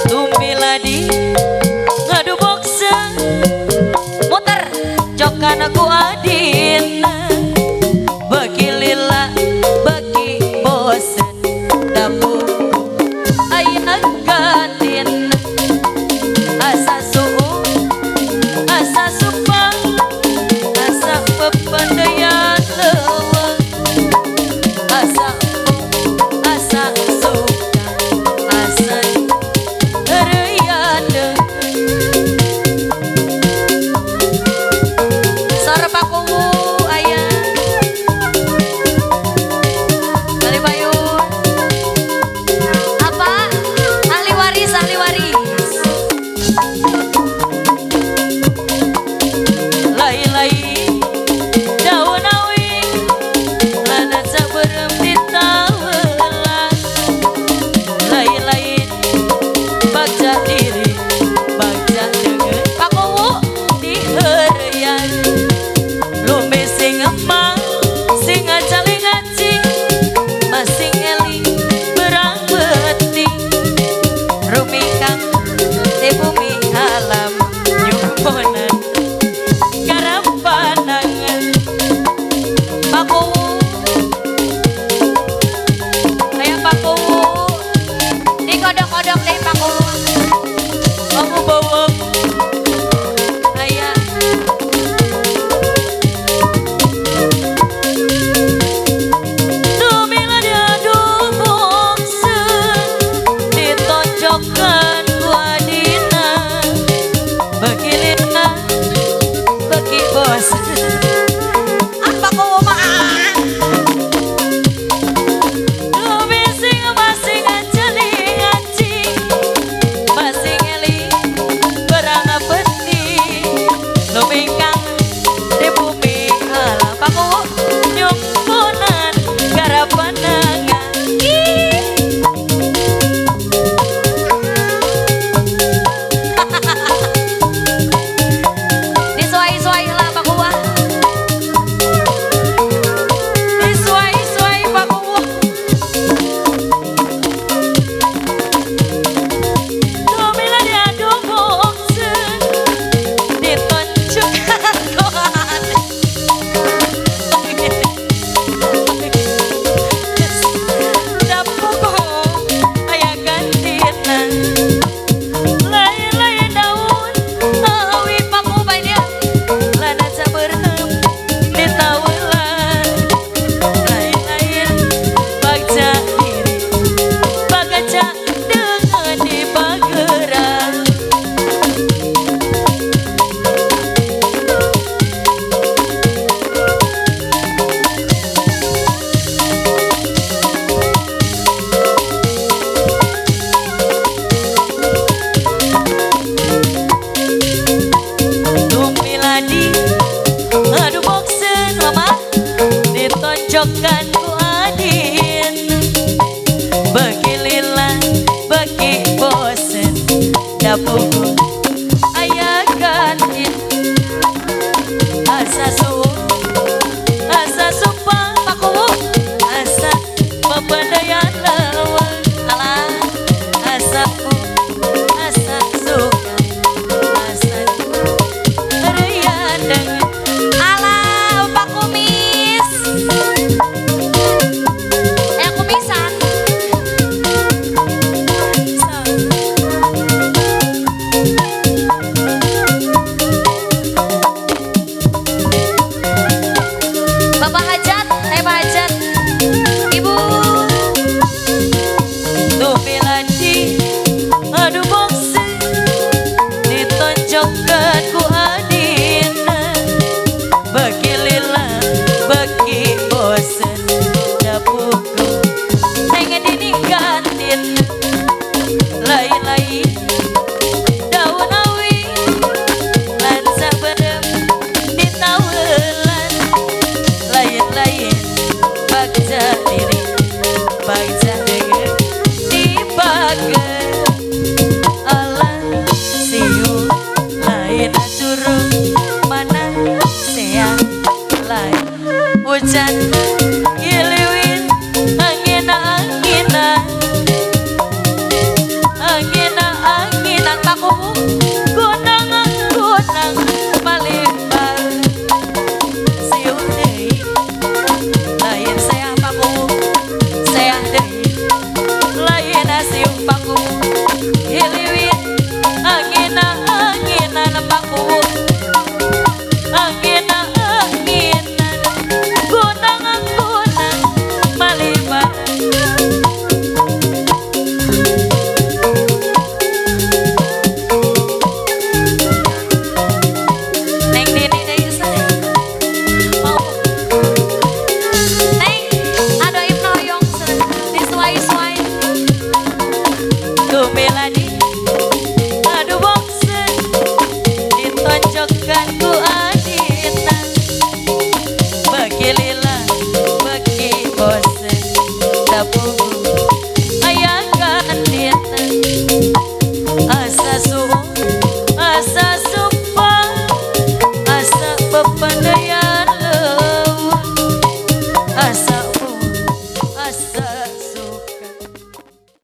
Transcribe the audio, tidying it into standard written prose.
Tumpiladi ngadu boksa muter cokan aku adina bagi lila bagi bosen dapur ayah katin asa suhu asa supang asa pependayan lewat asa asa suka asa reyade sarpaku ayah kali bayun apa ahli waris lai-lai daun awi lana saberem ditawelan lai-lain baca diri baca dengan pakowo diherian lumbe sing emang sing acaling ngacing masing eling berang beting rumikang di bumi alam nyumonan garap panangan pakowo kayak pakowo dikodok-kodok deh pakowo kamu bawa ayah tumilah dia boksen ditonjokkan wadina bagi lina bagi bos apa kau mah bising masing acaling ngacing masing eling berang peti lumingkang di bumi alam paku nyumpunan garapan nangan disuai-suai lah paku wah disuai-suai paku wah tumilah dia boksen ditunjukkan kohan dapur ayah gantina lain-lain daun awi paku bae dia lana saberem ditawelan lain-lain baca diri bagaca dengan dibageran tumpiladi ngadu boksen mama ditonjokkan